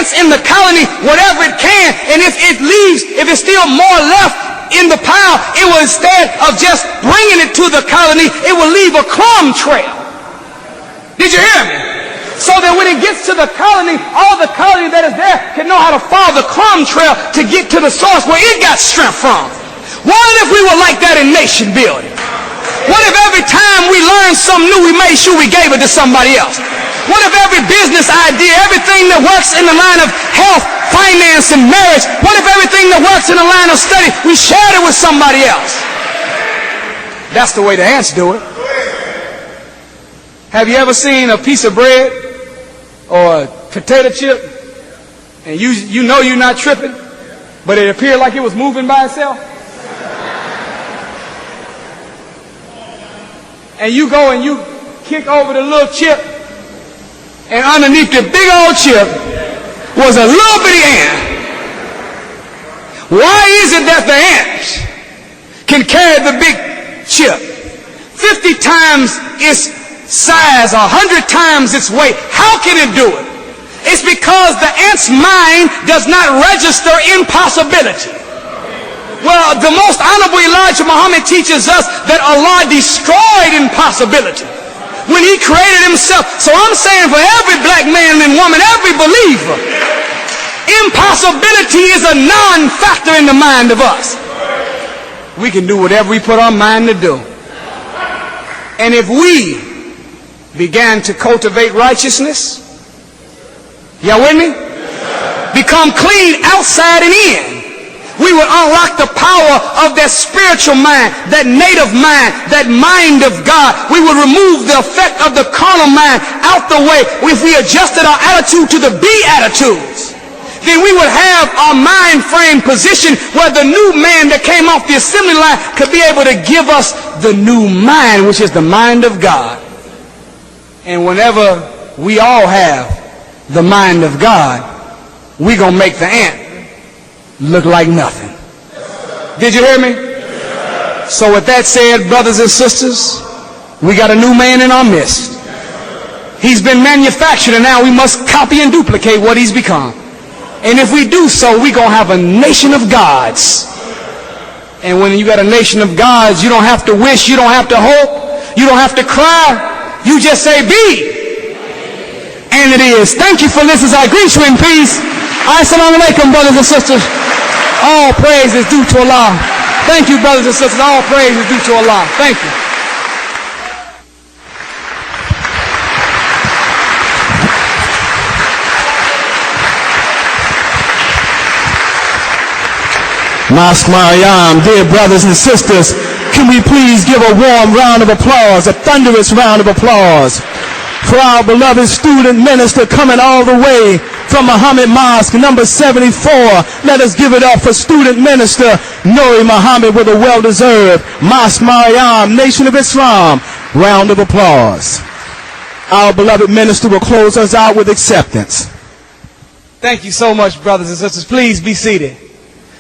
ants in the colony whatever it can, and if it's still more left in the pile, it will, instead of just bringing it to the colony, it will leave a crumb trail. Did you hear me? So that when it gets to the colony, all the colony that is there can know how to follow the crumb trail to get to the source where it got strength from. What if we were like that in nation building? What if every time we learned something new, we made sure we gave it to somebody else? What if every business idea, everything that works in the line of health, finance, and marriage, what if everything that works in the line of study, we shared it with somebody else? That's the way the ants do it. Have you ever seen a piece of bread or a potato chip, and you know you're not tripping, but it appeared like it was moving by itself? And you go and you kick over the little chip, and underneath the big old chip was a little bitty ant. Why is it that the ants can carry the big chip 50 times its size, 100 times its weight? How can it do it? It's because the ant's mind does not register impossibility. Well, the most honorable Elijah Muhammad teaches us that Allah destroyed impossibility when he created himself. So I'm saying for every black man and woman, every believer, impossibility is a non-factor in the mind of us. We can do whatever we put our mind to do. And if we began to cultivate righteousness, y'all with me? Become clean outside and in, we would unlock the power of that spiritual mind, that native mind, that mind of God. We would remove the effect of the carnal mind out the way. If we adjusted our attitude to the Beatitudes, then we would have our mind frame positioned where the new man that came off the assembly line could be able to give us the new mind, which is the mind of God. And whenever we all have the mind of God, we're going to make the ant look like nothing. Did you hear me? So with that said, brothers and sisters, we got a new man in our midst. He's been manufactured, and now we must copy and duplicate what he's become. And if we do so, we're going to have a nation of gods. And when you got a nation of gods, you don't have to wish, you don't have to hope, you don't have to cry. You just say, be. And it is. Thank you for listening. I greet you in peace. Assalamu alaikum, brothers and sisters. All praise is due to Allah. Thank you, brothers and sisters. All praise is due to Allah. Thank you. Mosque Mariam, dear brothers and sisters, can we please give a warm round of applause, a thunderous round of applause for our beloved student minister coming all the way from Muhammad Mosque, number 74. Let us give it up for student minister Nuri Muhammad with a well-deserved Mosque Mariam, Nation of Islam, round of applause. Our beloved minister will close us out with acceptance. Thank you so much, brothers and sisters. Please be seated.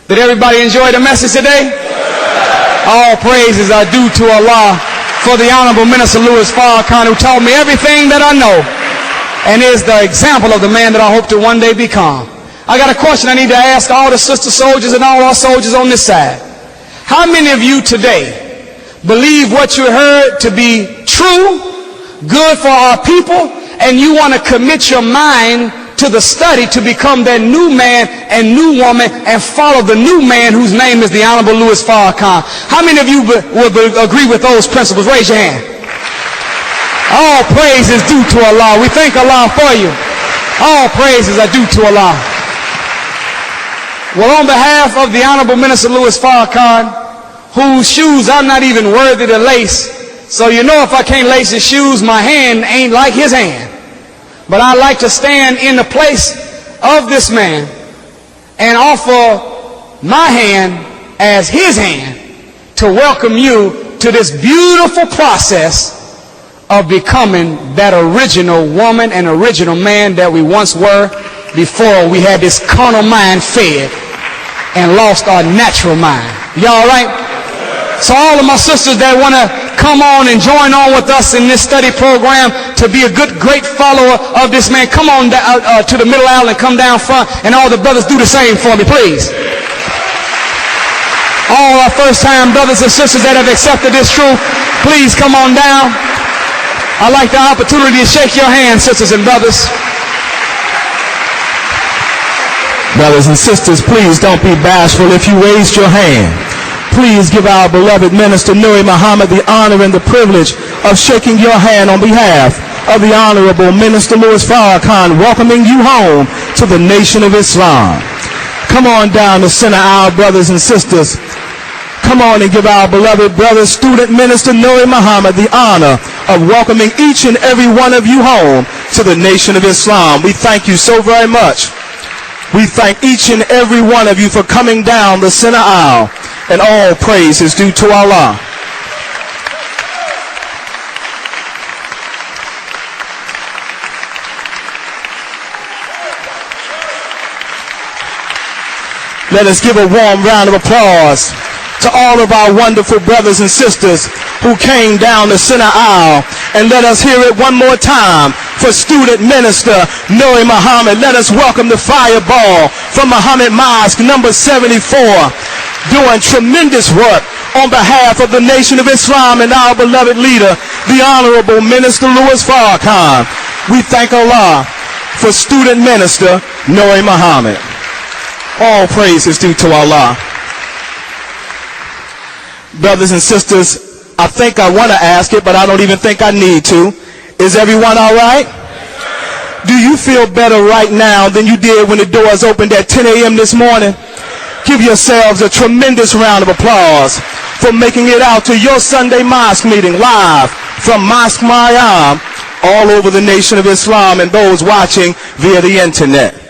Did everybody enjoy the message today? All praises are due to Allah for the Honorable Minister Louis Farrakhan, who taught me everything that I know and is the example of the man that I hope to one day become. I got a question I need to ask all the sister soldiers and all our soldiers on this side. How many of you today believe what you heard to be true, good for our people, and you want to commit your mind to the study to become that new man and new woman and follow the new man whose name is the Honorable Louis Farrakhan? How many of you would agree with those principles? Raise your hand. All praise is due to Allah. We thank Allah for you. All praises are due to Allah. Well, on behalf of the Honorable Minister Louis Farrakhan, whose shoes I'm not even worthy to lace, so you know if I can't lace his shoes, my hand ain't like his hand. But I like to stand in the place of this man and offer my hand as his hand to welcome you to this beautiful process of becoming that original woman and original man that we once were before we had this carnal mind fed and lost our natural mind. Y'all all right? So all of my sisters that want to come on and join on with us in this study program to be a great follower of this man. Come on to the middle aisle and come down front, and all the brothers do the same for me, please. All our first-time brothers and sisters that have accepted this truth, please come on down. I'd like the opportunity to shake your hands, sisters and brothers. Brothers and sisters, please don't be bashful if you raised your hand. Please give our beloved minister Nuri Muhammad the honor and the privilege of shaking your hand on behalf of the Honorable Minister Louis Farrakhan, welcoming you home to the Nation of Islam. Come on down the center aisle, brothers and sisters. Come on and give our beloved brother, student minister Nuri Muhammad, the honor of welcoming each and every one of you home to the Nation of Islam. We thank you so very much. We thank each and every one of you for coming down the center aisle, and all praise is due to Allah. Let us give a warm round of applause to all of our wonderful brothers and sisters who came down the center aisle. And let us hear it one more time for student minister Nuri Muhammad. Let us welcome the fireball from Muhammad Mosque number 74, doing tremendous work on behalf of the Nation of Islam and our beloved leader, the Honorable Minister Louis Farrakhan. We thank Allah for student minister Nuri Muhammad. All praise is due to Allah. Brothers and sisters, I think I want to ask it, but I don't even think I need to. Is everyone all right? Do you feel better right now than you did when the doors opened at 10 a.m. this morning? Give yourselves a tremendous round of applause for making it out to your Sunday mosque meeting live from Mosque Maryam all over the Nation of Islam and those watching via the internet.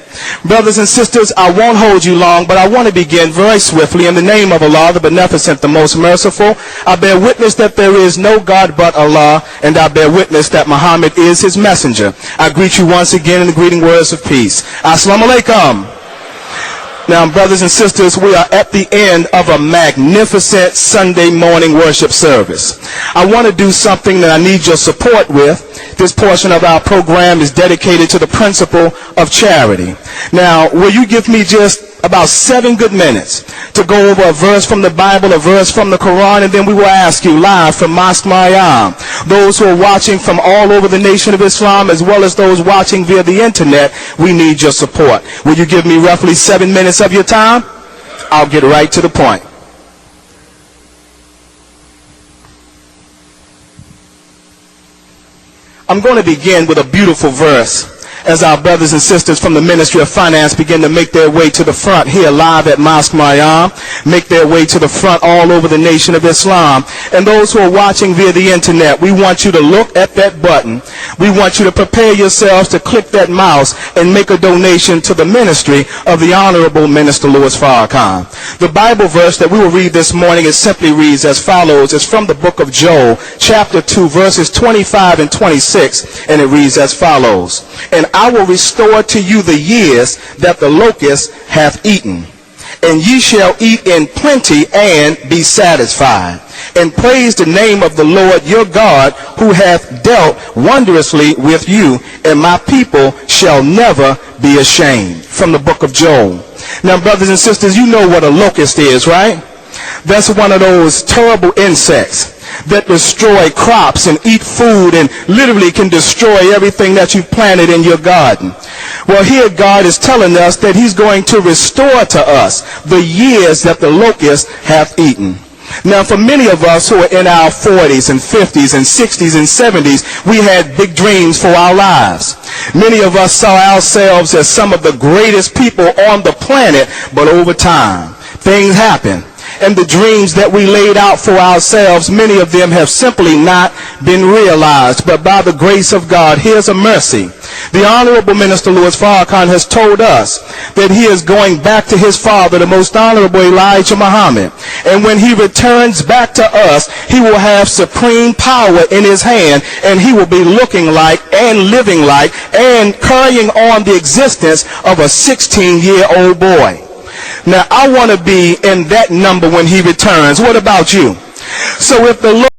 Brothers and sisters, I won't hold you long, but I want to begin very swiftly in the name of Allah, the Beneficent, the Most Merciful. I bear witness that there is no God but Allah, and I bear witness that Muhammad is his messenger. I greet you once again in the greeting words of peace. Assalamu alaikum. Now, brothers and sisters, we are at the end of a magnificent Sunday morning worship service. I want to do something that I need your support with. This portion of our program is dedicated to the principle of charity. Now, will you give me just about 7 good minutes to go over a verse from the Bible, a verse from the Quran, and then we will ask you live from Mosque Maryam, those who are watching from all over the Nation of Islam, as well as those watching via the internet, we need your support. Will you give me roughly 7 minutes of your time? I'll get right to the point. I'm going to begin with a beautiful verse as our brothers and sisters from the Ministry of Finance begin to make their way to the front here live at Mosque Maryam, make their way to the front all over the Nation of Islam. And those who are watching via the internet, we want you to look at that button. We want you to prepare yourselves to click that mouse and make a donation to the ministry of the Honorable Minister Louis Farrakhan. The Bible verse that we will read this morning, it simply reads as follows. It's from the book of Joel, chapter 2, verses 25 and 26, and it reads as follows. And I will restore to you the years that the locust hath eaten, and ye shall eat in plenty and be satisfied. And praise the name of the Lord your God, who hath dealt wondrously with you, and my people shall never be ashamed. From the book of Joel. Now, brothers and sisters, you know what a locust is, right? That's one of those terrible insects that destroy crops and eat food and literally can destroy everything that you've planted in your garden. Well, here God is telling us that he's going to restore to us the years that the locust hath eaten. Now, for many of us who are in our 40s and 50s and 60s and 70s, we had big dreams for our lives. Many of us saw ourselves as some of the greatest people on the planet, but over time, things happen. And the dreams that we laid out for ourselves, many of them have simply not been realized. But by the grace of God, here's a mercy. The Honorable Minister Louis Farrakhan has told us that he is going back to his father, the Most Honorable Elijah Muhammad. And when he returns back to us, he will have supreme power in his hand, and he will be looking like and living like and carrying on the existence of a 16-year-old boy. Now, I want to be in that number when he returns. What about you? So if the Lord